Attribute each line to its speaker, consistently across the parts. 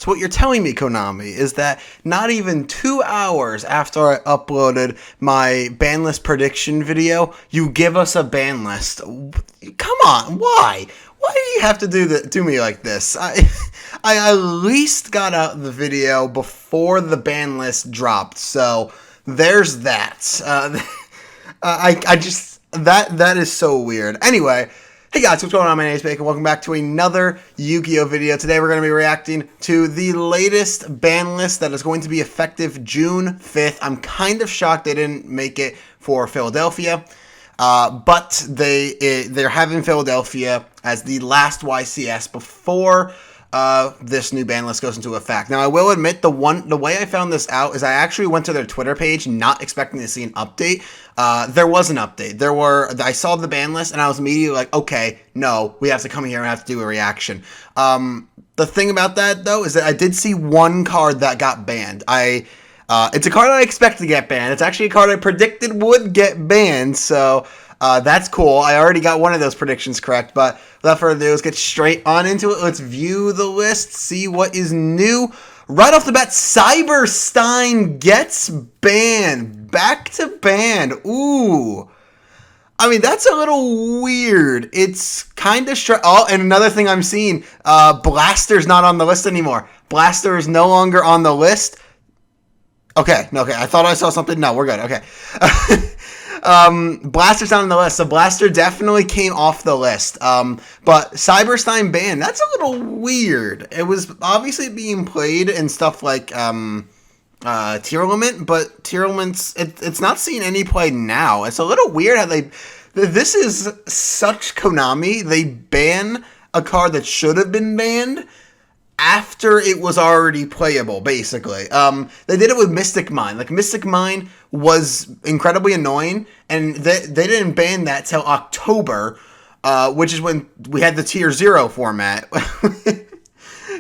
Speaker 1: So what you're telling me, Konami, is that not even 2 hours after I uploaded my ban list prediction video, you give us a ban list. Come on, why? Why do you have to do me like this? I at least got out the video before the ban list dropped, so there's that. I just that is so weird. Anyway, hey guys, what's going on? My name is Bacon. Welcome back to another Yu-Gi-Oh video. Today we're going to be reacting to the latest ban list that is going to be effective June 5th. I'm kind of shocked they didn't make it for Philadelphia. But they're having Philadelphia as the last YCS before this new ban list goes into effect. Now, I will admit the way I found this out is I actually went to their Twitter page, not expecting to see an update. There was an update. I saw the ban list and I was immediately like, okay, no, we have to come here and have to do a reaction. The thing about that though is that I did see one card that got banned. It's a card I expect to get banned. It's actually a card I predicted would get banned, so that's cool. I already got one of those predictions correct, but without further ado, let's get straight on into it. Let's view the list, see what is new. Right off the bat, Cyberstein gets banned. Back to ban. Ooh. I mean, that's a little weird. It's kind of oh, and another thing I'm seeing, Blaster's not on the list anymore. Blaster is no longer on the list. Okay, I thought I saw something. No, we're good. Okay. Blaster's not on the list, so Blaster definitely came off the list. But Cyberstein banned, that's a little weird. It was obviously being played in stuff like Tier Limit, but Tier Limit's, it's not seeing any play now. It's a little weird how this is such Konami. They ban a card that should have been banned after it was already playable, basically. They did it with Mystic Mine. Like, Mystic Mine was incredibly annoying, and they didn't ban that till October, which is when we had the Tier 0 format.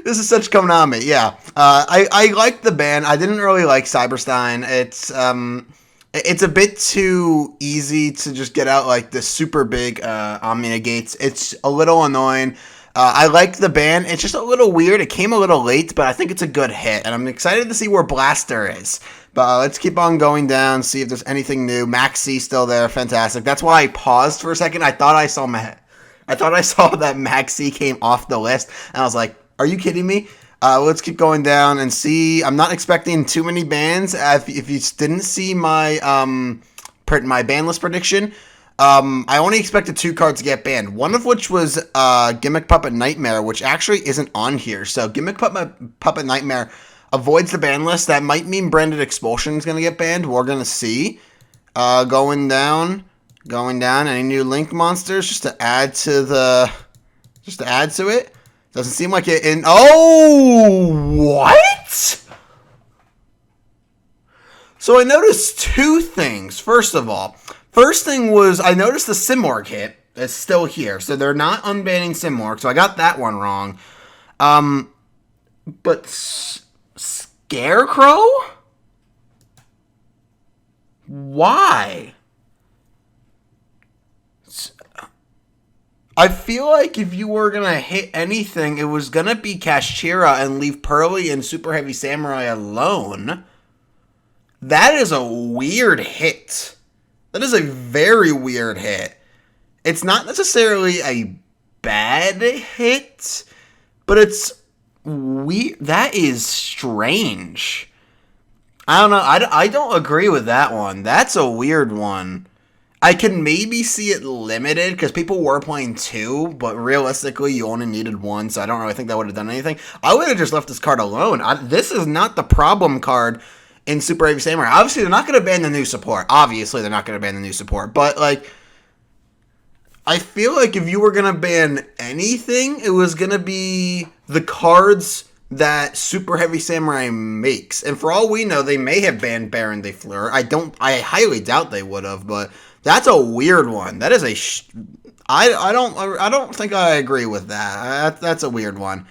Speaker 1: This is such Konami, yeah. I liked the ban. I didn't really like Cyberstein. It's a bit too easy to just get out, like, the super big Omni Negates. It's a little annoying. I like the ban. It's just a little weird. It came a little late, but I think it's a good hit. And I'm excited to see where Blaster is. But let's keep on going down, see if there's anything new. Maxi still there. Fantastic. That's why I paused for a second. I thought I saw that Maxi came off the list. And I was like, are you kidding me? Let's keep going down and see. I'm not expecting too many bans. If you didn't see my ban list prediction, I only expected 2 cards to get banned, one of which was Gimmick Puppet Nightmare, which actually isn't on here. So Gimmick Puppet Nightmare avoids the ban list. That might mean Branded Expulsion is going to get banned. We're going to see. Going down. Any new Link monsters just to add to it. Doesn't seem like it in. Oh, what? So I noticed 2 things. First thing was I noticed the Simorg hit is still here. So they're not unbanning Simorg. So I got that one wrong. But Scarecrow? Why? I feel like if you were going to hit anything, it was going to be Kashira and leave Pearly and Super Heavy Samurai alone. That is a weird hit. That is a very weird hit. It's not necessarily a bad hit, but it's weird. That is strange. I don't know. I don't agree with that one. That's a weird one. I can maybe see it limited because people were playing 2, but realistically, you only needed 1, so I don't really think that would have done anything. I would have just left this card alone. This is not the problem card in Super Heavy Samurai. Obviously, they're not going to ban the new support. But, like, I feel like if you were going to ban anything, it was going to be the cards that Super Heavy Samurai makes. And for all we know, they may have banned Baron de Fleur. I highly doubt they would have, but that's a weird one. That is I don't think I agree with that. That's a weird one.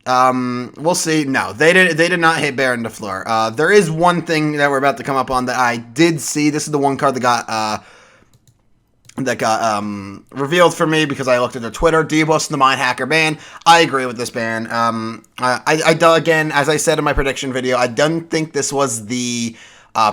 Speaker 1: We'll see. No, they did not hit Baron de Fleur. There is one thing that we're about to come up on that I did see. This is the one card that got that got revealed for me because I looked at their Twitter. Diablos the Mind Hacker ban. I agree with this ban. Again, as I said in my prediction video, I don't think this was the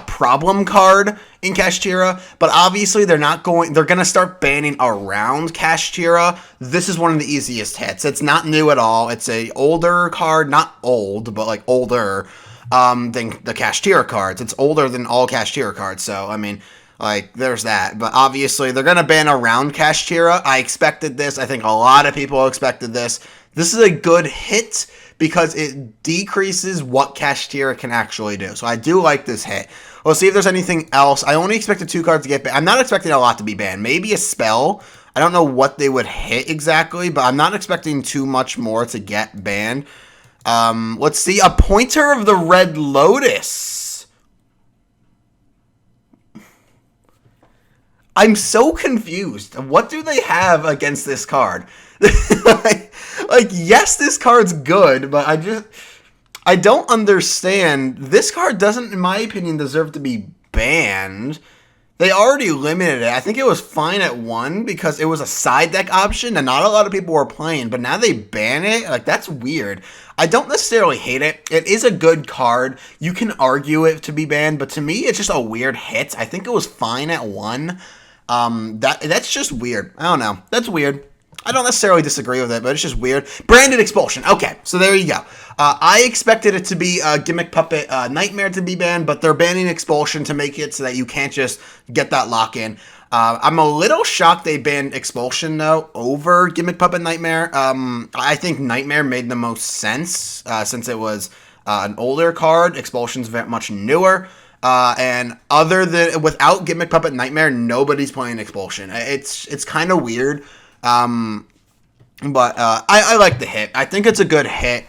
Speaker 1: problem card in Kashtira, but obviously they're going to start banning around Kashtira. This is one of the easiest hits. It's not new at all. It's a older card, not old, but like older than the Kashtira cards. It's older than all Kashtira cards, so I mean, like, there's that. But obviously, they're going to ban around Kashtira. I expected this. I think a lot of people expected this. This is a good hit because it decreases what Kashtira can actually do. So I do like this hit. We'll see if there's anything else. I only expected 2 cards to get banned. I'm not expecting a lot to be banned. Maybe a spell. I don't know what they would hit exactly, but I'm not expecting too much more to get banned. Let's see. A Pointer of the Red Lotus. I'm so confused. What do they have against this card? like, yes, this card's good, but I don't understand. This card doesn't, in my opinion, deserve to be banned. They already limited it. I think it was fine at 1 because it was a side deck option and not a lot of people were playing, but now they ban it? Like, that's weird. I don't necessarily hate it. It is a good card. You can argue it to be banned, but to me, it's just a weird hit. I think it was fine at 1. That's just weird. I don't know. That's weird. I don't necessarily disagree with it, but it's just weird. Branded Expulsion. Okay, so there you go. I expected it to be Gimmick Puppet Nightmare to be banned, but they're banning Expulsion to make it so that you can't just get that lock-in. I'm a little shocked they banned Expulsion, though, over Gimmick Puppet Nightmare. I think Nightmare made the most sense since it was an older card. Expulsion's very much newer. And other than without Gimmick Puppet Nightmare, nobody's playing Expulsion. It's kind of weird, but I like the hit. I think it's a good hit,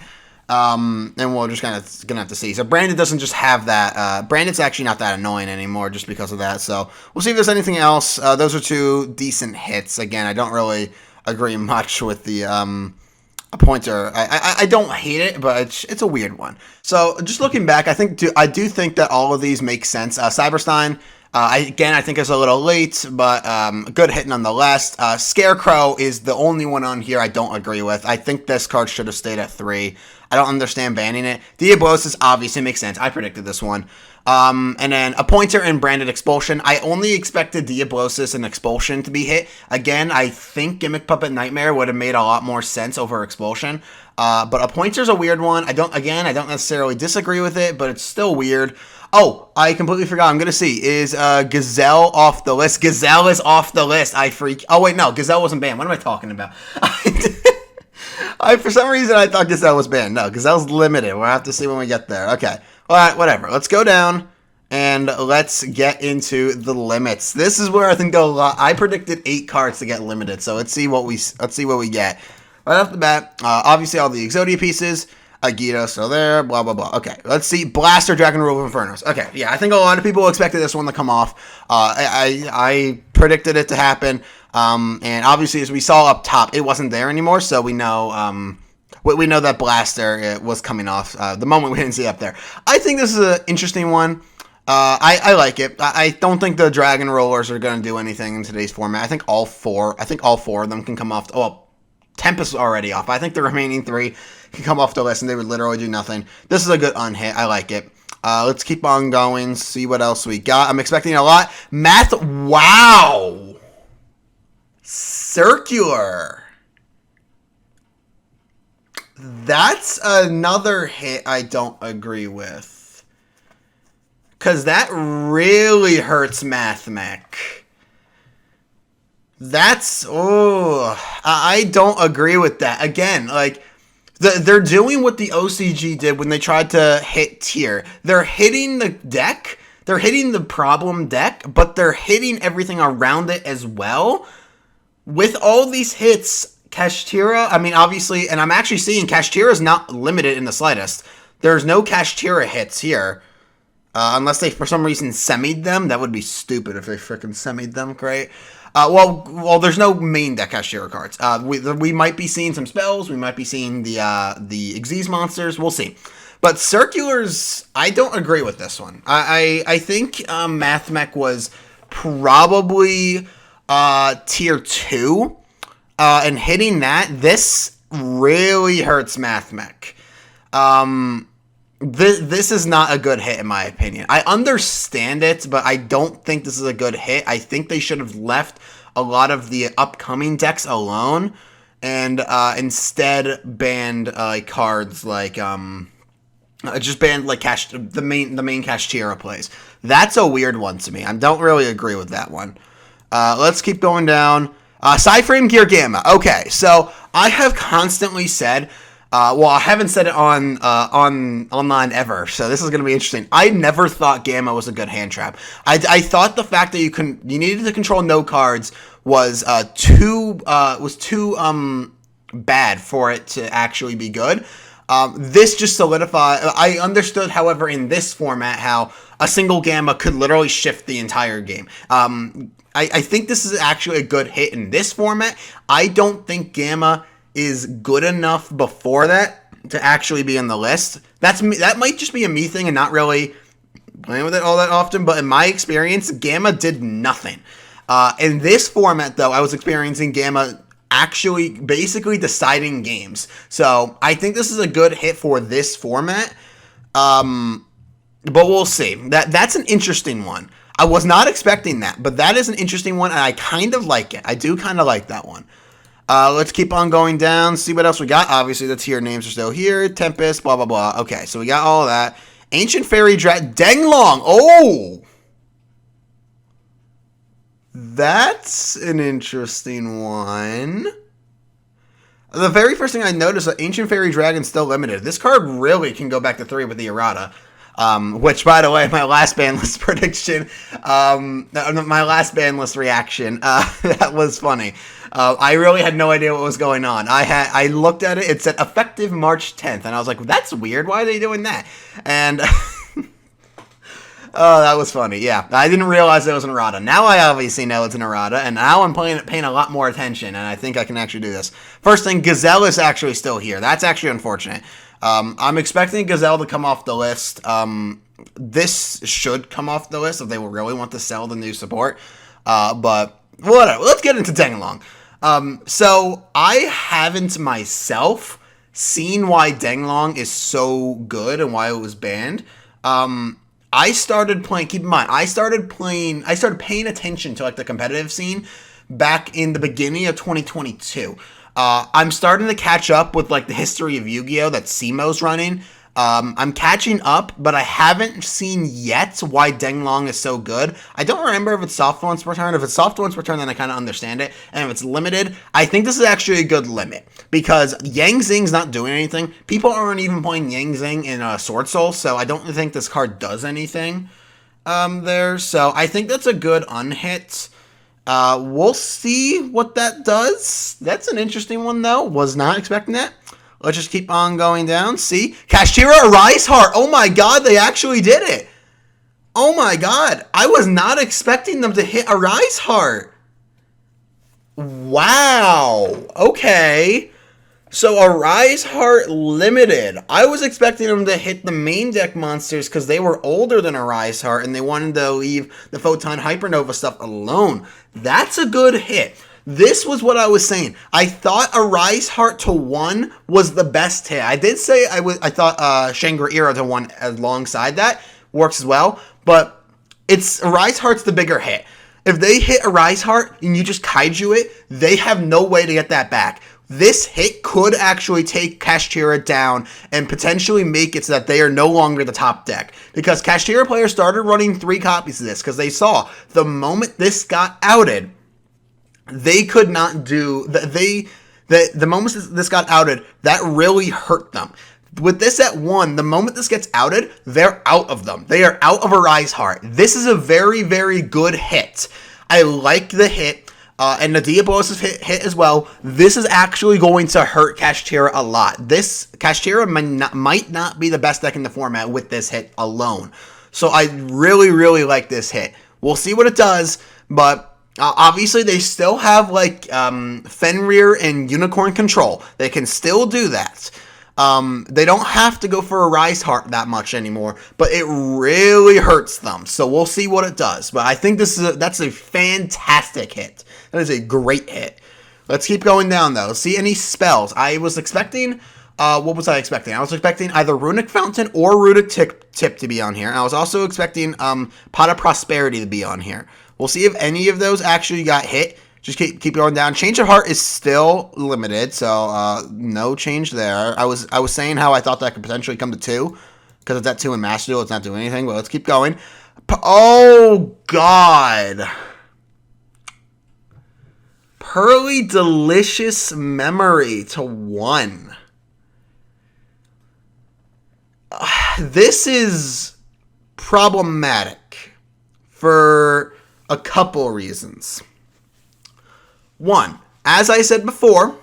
Speaker 1: and we're just gonna have to see. So Brandon doesn't just have that. Brandon's actually not that annoying anymore just because of that. So we'll see if there's anything else. Those are 2 decent hits. Again, I don't really agree much with the a Pointer. I don't hate it, but it's a weird one. So just looking back, I do think that all of these make sense. Cyberstein, I think it's a little late, but good hit nonetheless. Scarecrow is the only one on here I don't agree with. I think this card should have stayed at 3. I don't understand banning it. Diablosis obviously makes sense. I predicted this one. And then a Pointer and Branded Expulsion. I only expected Diablosis and Expulsion to be hit. Again, I think Gimmick Puppet Nightmare would have made a lot more sense over Expulsion. But a Pointer's a weird one. I don't necessarily disagree with it, but it's still weird. Oh, I completely forgot. I'm going to see. Is Gazelle off the list? Gazelle is off the list. Oh, wait, no. Gazelle wasn't banned. What am I talking about? For some reason, I thought Gazelle was banned. No, Gazelle's limited. We'll have to see when we get there. Okay. All right, whatever. Let's go down and let's get into the limits. This is where I think I predicted 8 cards to get limited. So let's see what we get. Right off the bat, obviously all the Exodia pieces. Agito still there, blah, blah, blah. Okay, let's see. Blaster, Dragon Rule of Infernos. Okay, yeah, I think a lot of people expected this one to come off. I predicted it to happen. And obviously, as we saw up top, it wasn't there anymore, so we know we know that Blaster was coming off the moment we didn't see it up there. I think this is an interesting one. I like it. I don't think the Dragon Rollers are going to do anything in today's format. I think all four of them can come off. Tempest is already off. I think the remaining 3 can come off the list, and they would literally do nothing. This is a good unhit. I like it. Let's keep on going, see what else we got. I'm expecting a lot. Math, wow! Circular. That's another hit I don't agree with. Because that really hurts Math Mech. I don't agree with that. Again, like, they're doing what the OCG did when they tried to hit tier. They're hitting the deck, they're hitting the problem deck, but they're hitting everything around it as well. With all these hits, Kashtira, I mean, obviously, and I'm actually seeing Kashtira is not limited in the slightest. There's no Kashtira hits here. Unless they, for some reason, semied them. That would be stupid if they freaking semied them. Great. Well, there's no main deck Kashtira cards. We might be seeing some spells. We might be seeing the Xyz monsters. We'll see. But Circulars, I don't agree with this one. I think Math Mech was probably tier 2, and hitting that, this really hurts Mathmech. This is not a good hit in my opinion. I understand it, but I don't think this is a good hit. I think they should have left a lot of the upcoming decks alone, and instead banned cards like just banned like the main Kashtira plays. That's a weird one to me. I don't really agree with that one. Let's keep going down. Cyframe Gear Gamma. Okay, so I have constantly said, well, I haven't said it on online ever, so this is going to be interesting. I never thought Gamma was a good hand trap. I thought the fact that you needed to control no cards was too bad for it to actually be good. This just solidified. I understood, however, in this format, how a single Gamma could literally shift the entire game. I think this is actually a good hit in this format. I don't think Gamma is good enough before that to actually be in the list. That might just be a me thing and not really playing with it all that often, but in my experience, Gamma did nothing. In this format, though, I was experiencing Gamma actually basically deciding games. So I think this is a good hit for this format. But we'll see. That's an interesting one. I was not expecting that, but that is an interesting one, and I kind of like it. I do kind of like that one. Let's keep on going down, see what else we got. Obviously, the tier names are still here. Tempest, blah, blah, blah. Okay, so we got all of that. Ancient Fairy Denglong. Oh! That's an interesting one. The very first thing I noticed, that Ancient Fairy Dragon's still limited. This card really can go back to 3 with the errata. Which, by the way, my last Banlist prediction, my last Banlist reaction, that was funny. I really had no idea what was going on. I looked at it, it said effective March 10th, and I was like, that's weird, why are they doing that? And, oh, that was funny, yeah. I didn't realize it was an errata. Now I obviously know it's an errata, and now I'm paying a lot more attention, and I think I can actually do this. First thing, Gazelle is actually still here. That's actually unfortunate. I'm expecting Gazelle to come off the list. This should come off the list if they will really want to sell the new support. But whatever. Let's get into Denglong. So I haven't myself seen why Denglong is so good and why it was banned. I started playing, keep in mind, I started paying attention to like the competitive scene back in the beginning of 2022. I'm starting to catch up with like the history of Yu-Gi-Oh! That Simo's running. I'm catching up, but I haven't seen yet why Denglong is so good. I don't remember if it's soft once per turn. If it's soft once per turn, then I kind of understand it. And if it's limited, I think this is actually a good limit. Because Yang Zing's not doing anything. People aren't even playing Yang Zing in Sword Soul, so I don't think this card does anything there. So I think that's a good unhit. We'll see what that does. That's an interesting one, though. Was not expecting that. Let's just keep on going down. See? Kashtira Arise Heart. Oh my god, they actually did it. Oh my god. I was not expecting them to hit Arise Heart. Wow. Okay. So Arise Heart limited. I was expecting them to hit the main deck monsters because they were older than Arise Heart and they wanted to leave the Photon Hypernova stuff alone. That's a good hit. This was what I was saying. I thought Arise Heart to 1 was the best hit. I did say I thought Shangri-La to 1 alongside that works as well, but it's Arise Heart's the bigger hit. If they hit Arise Heart and you just kaiju it, they have no way to get that back. This hit could actually take Kashtira down and potentially make it so that they are no longer the top deck. Because Kashtira players started running 3 copies of this because they saw the moment this got outed, they could not do the moment this got outed, that really hurt them. With this at 1, the moment this gets outed, they're out of them. They are out of Arise Heart. This is a very, very good hit. I like the hit, and the Diabolos hit as well. This is actually going to hurt Kashtira a lot. This Kashtira might not be the best deck in the format with this hit alone. So I really, really like this hit. We'll see what it does, but obviously, they still have, like, Fenrir and Unicorn control. They can still do that. They don't have to go for a Rise Heart that much anymore, but it really hurts them. So we'll see what it does. But I think that's a fantastic hit. That is a great hit. Let's keep going down, though. See any spells. I was expecting... what was I expecting? I was expecting either Runic Fountain or Runic Tip to be on here. And I was also expecting Pot of Prosperity to be on here. We'll see if any of those actually got hit. Just keep going down. Change of Heart is still limited, so no change there. I was saying how I thought that could potentially come to 2, because it's at 2 in Master Duel. It's not doing anything, but let's keep going. Oh, God. Pearly Delicious Memory to 1. This is problematic for a couple reasons. 1, as I said before,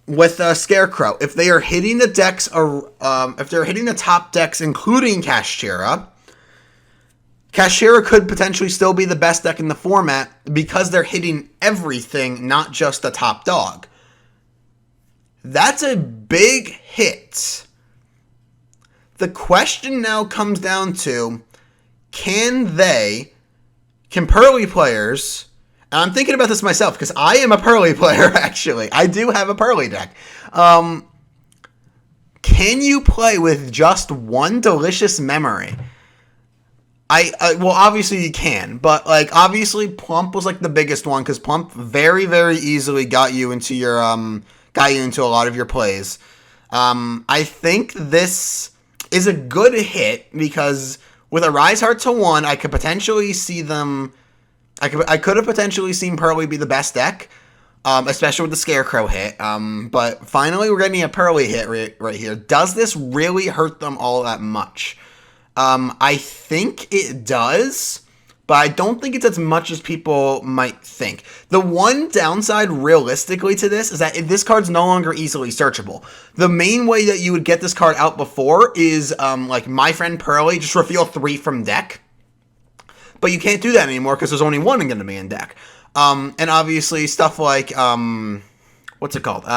Speaker 1: with Scarecrow, if they are hitting the decks, if they're hitting the top decks, including Kashtira could potentially still be the best deck in the format because they're hitting everything, not just the top dog. That's a big hit. The question now comes down to, can Pearly players... And I'm thinking about this myself, because I am a Pearly player, actually. I do have a Pearly deck. Can you play with just 1 Delicious Memory? Well, obviously you can, but, like, obviously Plump was, like, the biggest one, because Plump very, very easily got you into a lot of your plays. I think this is a good hit, because with a Rise Heart to 1, I could potentially see them... I could have potentially seen Pearly be the best deck, especially with the Scarecrow hit. But finally, we're getting a Pearly hit right here. Does this really hurt them all that much? I think it does, but I don't think it's as much as people might think. The one downside, realistically, to this is that this card's no longer easily searchable. The main way that you would get this card out before is, like, My Friend Pearly, just reveal 3 from deck. But you can't do that anymore because there's only 1 going to be in deck. And obviously stuff like, what's it called? Lily.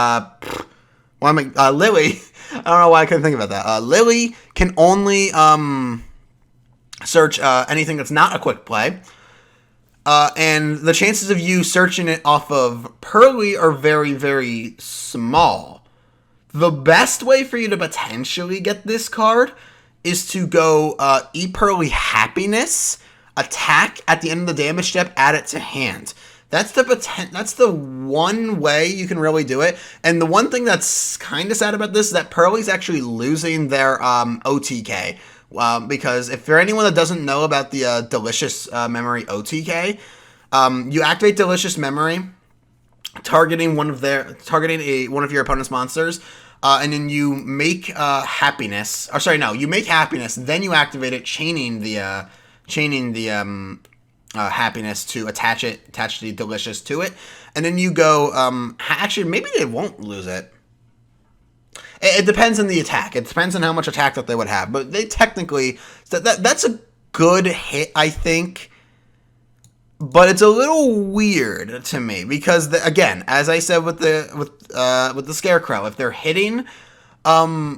Speaker 1: I don't know why I couldn't think about that. Lily can only search anything that's not a quick play. And the chances of you searching it off of Pearly are very, very small. The best way for you to potentially get this card is to go E-Pearly Happiness, attack at the end of the damage step, add it to hand. That's the one way you can really do it. And the one thing that's kind of sad about this is that Pearly's actually losing their OTK. Because if for anyone that doesn't know about the Delicious Memory OTK, you activate Delicious Memory, targeting one of your opponent's monsters, and then you make Happiness. Or sorry, no, you make Happiness, then you activate it, chaining the Happiness to attach the Delicious to it, and then you go. Actually, maybe they won't lose it. It depends on the attack. It depends on how much attack that they would have, but they technically that's a good hit, I think. But it's a little weird to me because again, as I said with the Scarecrow, if they're hitting Kashtira,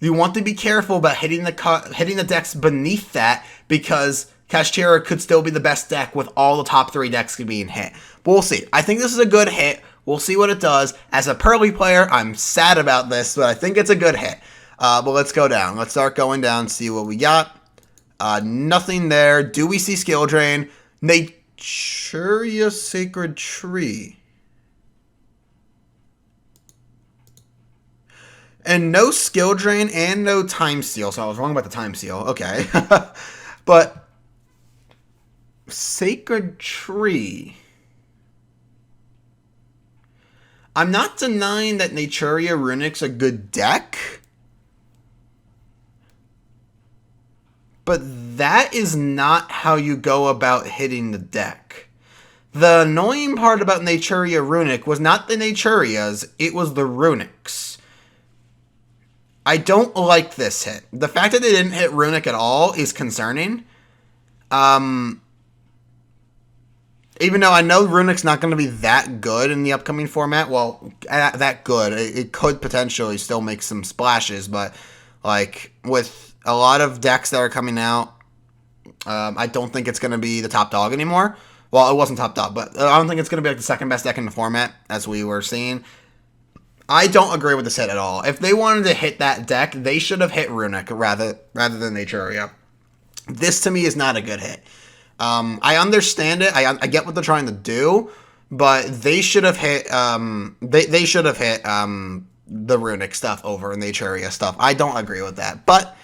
Speaker 1: you want to be careful about hitting the decks beneath that because Kashtira could still be the best deck with all the top 3 decks being hit. But we'll see. I think this is a good hit. We'll see what it does. As a Pearly player, I'm sad about this, but I think it's a good hit. But let's go down. Let's start going down, see what we got. Nothing there. Do we see Skill Drain? Naturia Sacred Tree. And no Skill Drain and no Time Seal. So I was wrong about the Time Seal. Okay. But Sacred Tree. I'm not denying that Naturia Runic's a good deck. But that is not how you go about hitting the deck. The annoying part about Naturia Runic was not the Naturias, it was the Runics. I don't like this hit. The fact that they didn't hit Runic at all is concerning. Even though I know Runic's not going to be that good in the upcoming format, well, that good. It could potentially still make some splashes, but like with a lot of decks that are coming out, I don't think it's going to be the top dog anymore. Well, it wasn't top dog, but I don't think it's going to be like the second best deck in the format, as we were seeing. I don't agree with this hit at all. If they wanted to hit that deck, they should have hit Runic rather than Naturia. This to me is not a good hit. I understand it. I get what they're trying to do, but they should have hit. They should have hit the Runic stuff over Naturia stuff. I don't agree with that, but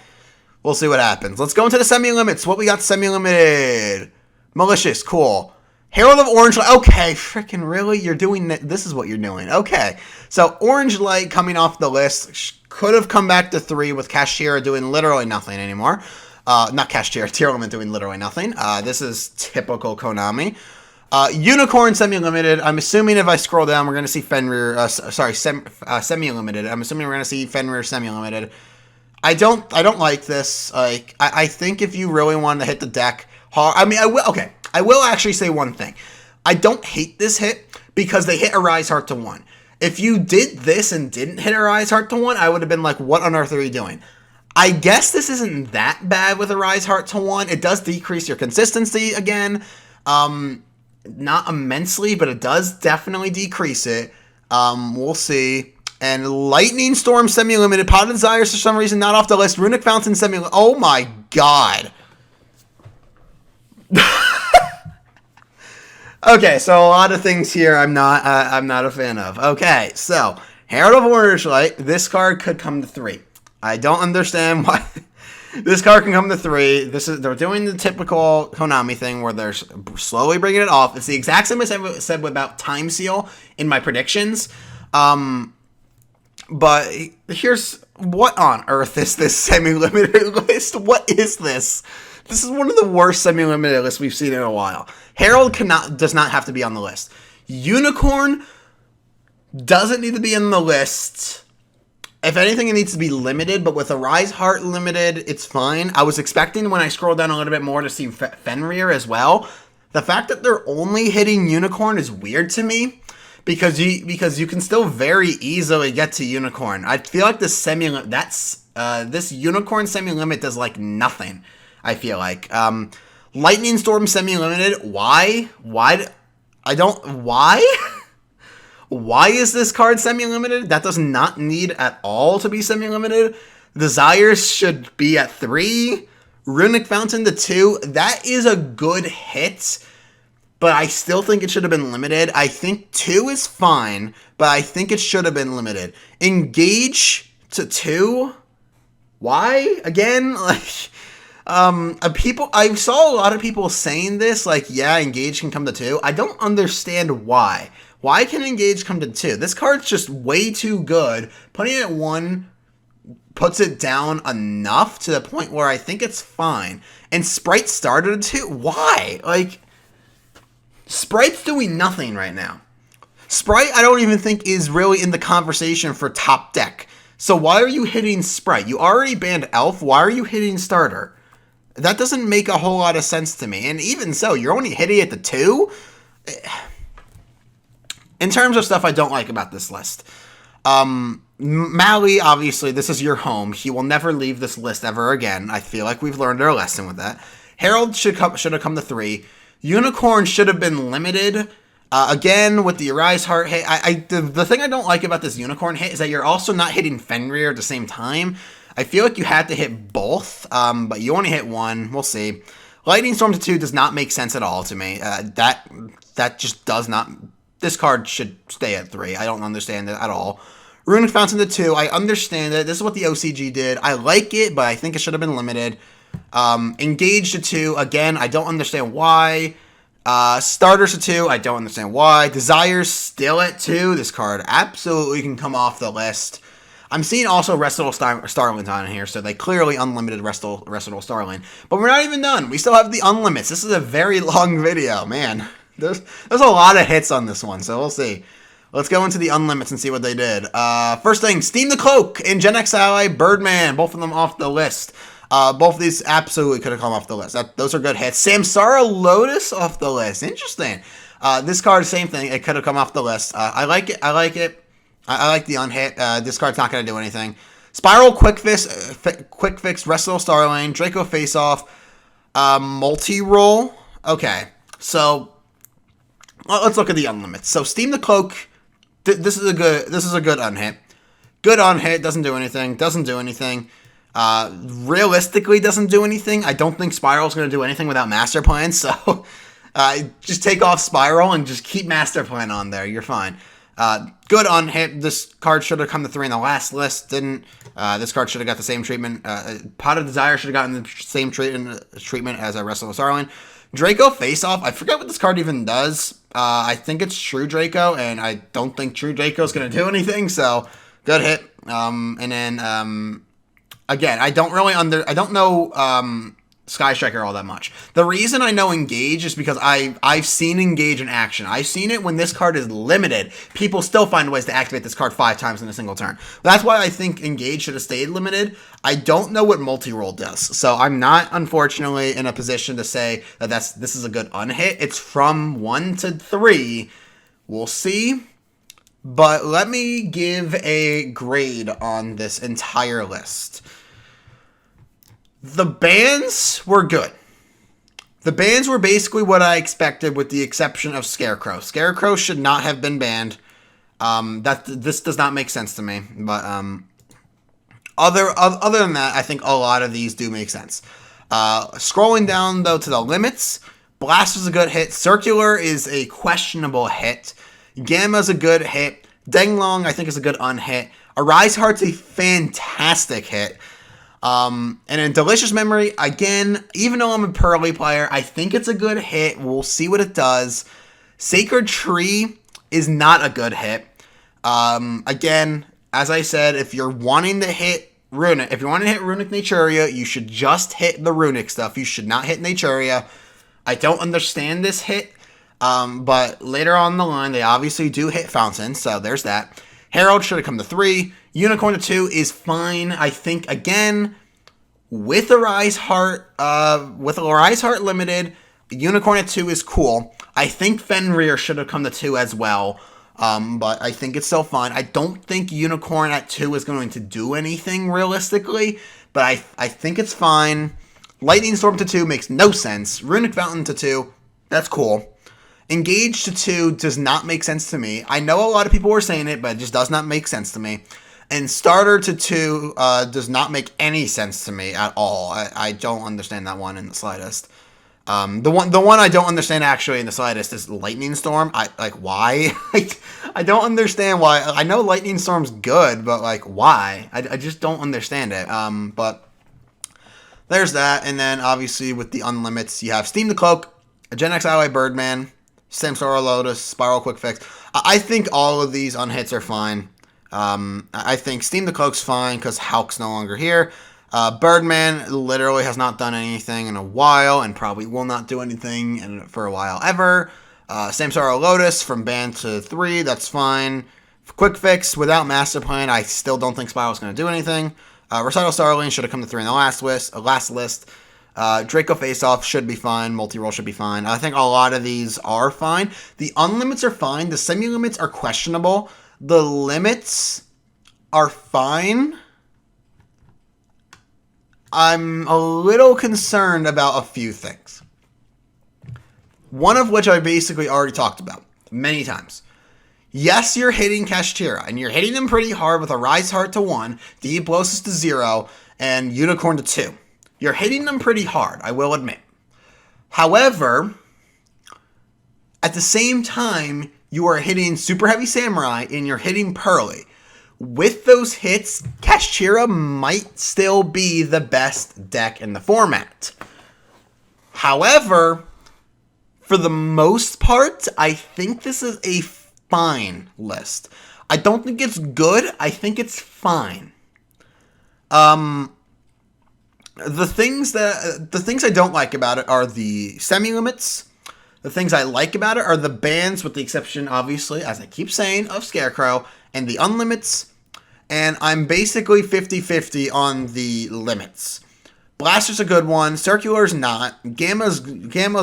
Speaker 1: we'll see what happens. Let's go into the semi-limits. What we got semi-limited? Malicious, cool. Herald of Orange Light. Okay, freaking really? You're doing this is what you're doing. Okay, so Orange Light coming off the list could have come back to 3 with Cashier doing literally nothing anymore. Not Cashier, Tier Limit doing literally nothing. This is typical Konami. Unicorn Semi-Limited. I'm assuming if I scroll down, we're going to see Fenrir. Semi-Limited. I'm assuming we're going to see Fenrir Semi-Limited. I don't like this. Like, I think if you really wanted to hit the deck hard, I mean, I will. Okay, I will actually say one thing. I don't hate this hit because they hit Arise Heart to 1. If you did this and didn't hit Arise Heart to 1, I would have been like, what on earth are you doing? I guess this isn't that bad with Arise Heart to 1. It does decrease your consistency again. Not immensely, but it does definitely decrease it. We'll see. And Lightning Storm Semi-Limited. Pot of Desires for some reason not off the list. Runic Fountain Semi-Limited. Oh my god. Okay, so a lot of things here I'm not a fan of. Okay, so Herald of Orange Light. This card could come to 3. I don't understand why this card can come to 3. They're doing the typical Konami thing where they're slowly bringing it off. It's the exact same as I said about Time Seal in my predictions. But here's what on earth is this semi-limited list? What is this? This is one of the worst semi-limited lists we've seen in a while. Herald does not have to be on the list. Unicorn doesn't need to be on the list. If anything, it needs to be limited, but with Arise Heart limited, it's fine. I was expecting when I scroll down a little bit more to see Fenrir as well. The fact that they're only hitting Unicorn is weird to me because you can still very easily get to Unicorn. I feel like this this Unicorn semi-limit does like nothing. I feel like Lightning Storm semi-limited. Why? Why is this card semi-limited? That does not need at all to be semi-limited. Desires should be at 3. Runic Fountain to 2. That is a good hit, but I still think it should have been limited. I think 2 is fine, but I think it should have been limited. Engage to 2? Why? Again, like, I saw a lot of people saying this, like, yeah, Engage can come to 2. I don't understand why. Why can Engage come to 2? This card's just way too good. Putting it at 1 puts it down enough to the point where I think it's fine. And Sprite started at 2? Why? Like, Sprite's doing nothing right now. Sprite, I don't even think is really in the conversation for top deck. So why are you hitting Sprite? You already banned Elf. Why are you hitting Starter? That doesn't make a whole lot of sense to me. And even so, you're only hitting at the 2? In terms of stuff I don't like about this list, Mally, obviously, this is your home. He will never leave this list ever again. I feel like we've learned our lesson with that. Herald should have come to 3. Unicorn should have been limited. Again, with the Arise Heart hit, the thing I don't like about this Unicorn hit is that you're also not hitting Fenrir at the same time. I feel like you had to hit both, but you only hit 1. We'll see. Lightning Storm to 2 does not make sense at all to me. That just does not. This card should stay at 3. I don't understand it at all. Runic Fountain to 2. I understand it. This is what the OCG did. I like it, but I think it should have been limited. Engage to 2. Again, I don't understand why. Starters to 2. I don't understand why. Desires still at 2. This card absolutely can come off the list. I'm seeing also Restable Starlings on here, so they clearly unlimited Restable Starling. But we're not even done. We still have the unlimits. This is a very long video, man. There's a lot of hits on this one, so we'll see. Let's go into the unlimits and see what they did. First thing, Steam the Cloak and Gen X Ally, Birdman, both of them off the list. Both of these absolutely could have come off the list. Those are good hits. Samsara Lotus off the list. Interesting. This card, same thing. It could have come off the list. I like it. I like it. I like the unhit. This card's not going to do anything. Spiral Quick Fix, Wrestle Starlane, Draco Face Off, Multi-Roll. Okay, so let's look at the unlimits. So Steam the Cloak. This is a good unhit. Good unhit. Doesn't do anything. Doesn't do anything. Realistically, doesn't do anything. I don't think Spiral's going to do anything without Master Plan. So just take off Spiral and just keep Master Plan on there. You're fine. Good unhit. This card should have come to 3 in the last list. Didn't. This card should have got the same treatment. Pot of Desire should have gotten the same treatment as a Wrestle with Starline. Draco Face Off. I forget what this card even does. I think it's True Draco, and I don't think True Draco is going to do anything. So good hit. And then again, I don't know Sky Striker all that much. The reason I know Engage is because I've seen Engage in action. I've seen it when this card is limited. People still find ways to activate this card 5 times in a single turn. That's why I think Engage should have stayed limited. I don't know what Multi-Roll does. So I'm not, unfortunately, in a position to say that this is a good unhit. It's from 1 to 3. We'll see. But let me give a grade on this entire list. The bans were good. The bans were basically what I expected, with the exception of Scarecrow. Scarecrow should not have been banned. This does not make sense to me. But other than that, I think a lot of these do make sense. Scrolling down though to the limits, Blast was a good hit. Circular is a questionable hit. Gamma's a good hit. Denglong I think is a good unhit. Arise Heart's a fantastic hit. And in Delicious Memory, again, even though I'm a Pearly player, I think it's a good hit. We'll see what it does. Sacred Tree is not a good hit. Again, as I said, if you're wanting to hit Runic Naturia, you should just hit the Runic stuff. You should not hit Naturia. I don't understand this hit, but later on in the line, they obviously do hit Fountain, so there's that. Herald should have come to 3. Unicorn to 2 is fine. I think, again, with Arise Heart limited, Unicorn at 2 is cool. I think Fenrir should have come to 2 as well, but I think it's still fine. I don't think Unicorn at 2 is going to do anything realistically, but I think it's fine. Lightning Storm to 2 makes no sense. Runic Fountain to 2, that's cool. Engage to 2 does not make sense to me. I know a lot of people were saying it, but it just does not make sense to me. And Starter to 2 does not make any sense to me at all. I don't understand that one in the slightest. The one I don't understand actually in the slightest is Lightning Storm. Why? I don't understand why. I know Lightning Storm's good, but why? I just don't understand it. But there's that. And then obviously with the unlimits, you have Steam the Cloak, a Gen X Ally Birdman, Samsara Lotus, Spiral Quick Fix. I think all of these unhits are fine. I think Steam the Cloak's fine because Hulk's no longer here. Birdman literally has not done anything in a while and probably will not do anything for a while ever. Samsara Lotus from ban to 3, that's fine. Quick Fix without Master Plan, I still don't think Spiral's going to do anything. Recital Starling should have come to 3 in the last list. Draco Face Off should be fine. Multi-Roll should be fine. I think a lot of these are fine. The unlimits are fine. The semi-limits are questionable. The limits are fine. I'm a little concerned about a few things. One of which I basically already talked about many times. Yes, you're hitting Kashtira, and you're hitting them pretty hard with a Rise Heart to 1, Diablosis to 0, and Unicorn to 2. You're hitting them pretty hard, I will admit. However, at the same time, you are hitting Super Heavy Samurai and you're hitting Pearly. With those hits, Kashtira might still be the best deck in the format. However, for the most part, I think this is a fine list. I don't think it's good. I think it's fine. The things I don't like about it are the semi-limits. The things I like about it are the bans, with the exception, obviously, as I keep saying, of Scarecrow, and the unlimits. And I'm basically 50-50 on the limits. Blaster's a good one. Circular's not. Gamma's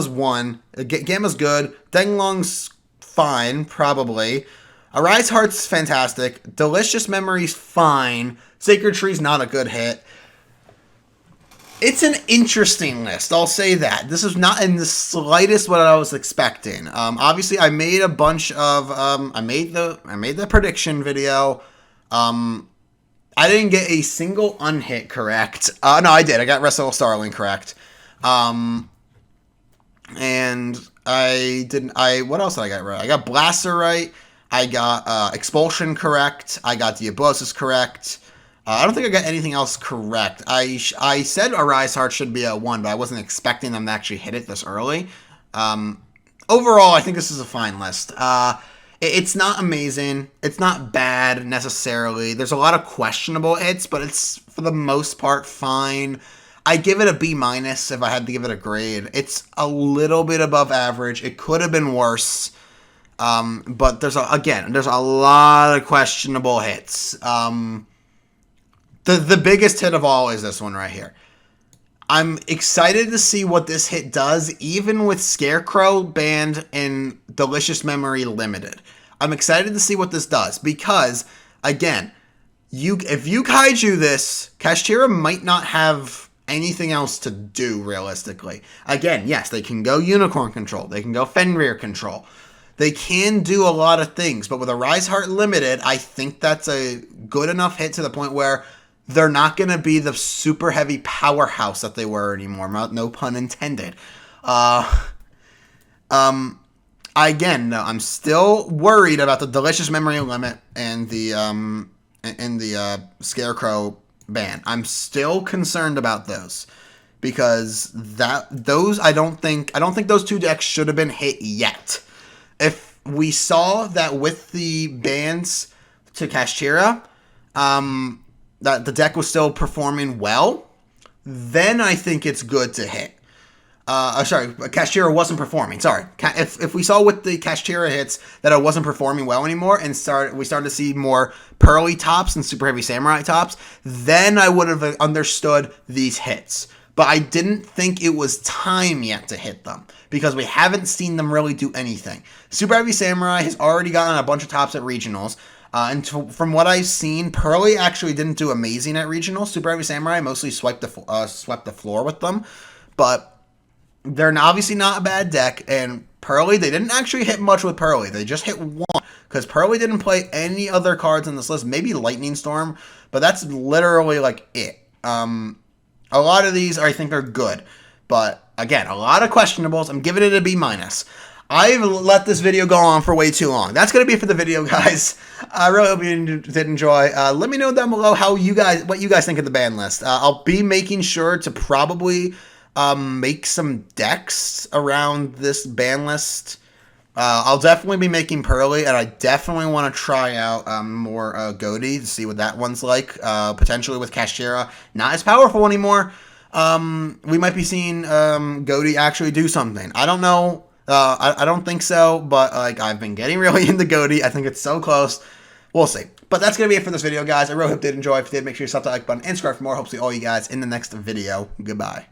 Speaker 1: one. Gamma's good. Denglong's fine, probably. Arise Heart's fantastic. Delicious Memory's fine. Sacred Tree's not a good hit. It's an interesting list, I'll say that. This is not in the slightest what I was expecting. Obviously, I made a bunch of I made the prediction video. I didn't get a single unhit correct. No, I did. I got Wrestle Starling correct. And I didn't. What else did I get right? I got Blaster right. I got Expulsion correct. I got Diablosis correct. I don't think I got anything else correct. I said Arise Heart should be a 1, but I wasn't expecting them to actually hit it this early. Overall, I think this is a fine list. It's not amazing. It's not bad necessarily. There's a lot of questionable hits, but it's for the most part fine. I give it a B- if I had to give it a grade. It's a little bit above average. It could have been worse. But there's a lot of questionable hits. The biggest hit of all is this one right here. I'm excited to see what this hit does, even with Scarecrow banned and Delicious Memory limited. I'm excited to see what this does because, again, if you kaiju this, Kashtira might not have anything else to do realistically. Again, yes, they can go Unicorn control. They can go Fenrir control. They can do a lot of things, but with a Rise Heart limited, I think that's a good enough hit to the point where they're not going to be the super heavy powerhouse that they were anymore. No pun intended. Again, no, I'm still worried about the Delicious Memory limit and the Scarecrow ban. I'm still concerned about those because I don't think those two decks should have been hit yet. If we saw that with the bans to Kashtira, that the deck was still performing well, then I think it's good to hit. Kashtira wasn't performing. Sorry. If we saw with the Kashtira hits that it wasn't performing well anymore and we started to see more Pearly tops and Super Heavy Samurai tops, then I would have understood these hits. But I didn't think it was time yet to hit them because we haven't seen them really do anything. Super Heavy Samurai has already gotten a bunch of tops at regionals. From what I've seen, Pearly actually didn't do amazing at regionals. Super Heavy Samurai mostly swept the floor with them. But they're obviously not a bad deck. And Pearly, they didn't actually hit much with Pearly. They just hit one. Because Pearly didn't play any other cards on this list. Maybe Lightning Storm. But that's literally like it. A lot of these I think are good. But again, a lot of questionables. I'm giving it a B-. I've let this video go on for way too long. That's going to be it for the video, guys. I really hope you did enjoy. Let me know down below what you guys think of the ban list. I'll be making sure to probably make some decks around this ban list. I'll definitely be making Pearly, and I definitely want to try out more Goaty to see what that one's like. Potentially with Kashtira, not as powerful anymore. We might be seeing Goaty actually do something. I don't know. I don't think so, but I've been getting really into Goaty. I think it's so close. We'll see. But that's going to be it for this video, guys. I really hope you did enjoy. If you did, make sure you slap that like button and subscribe for more. Hope to see all you guys in the next video. Goodbye.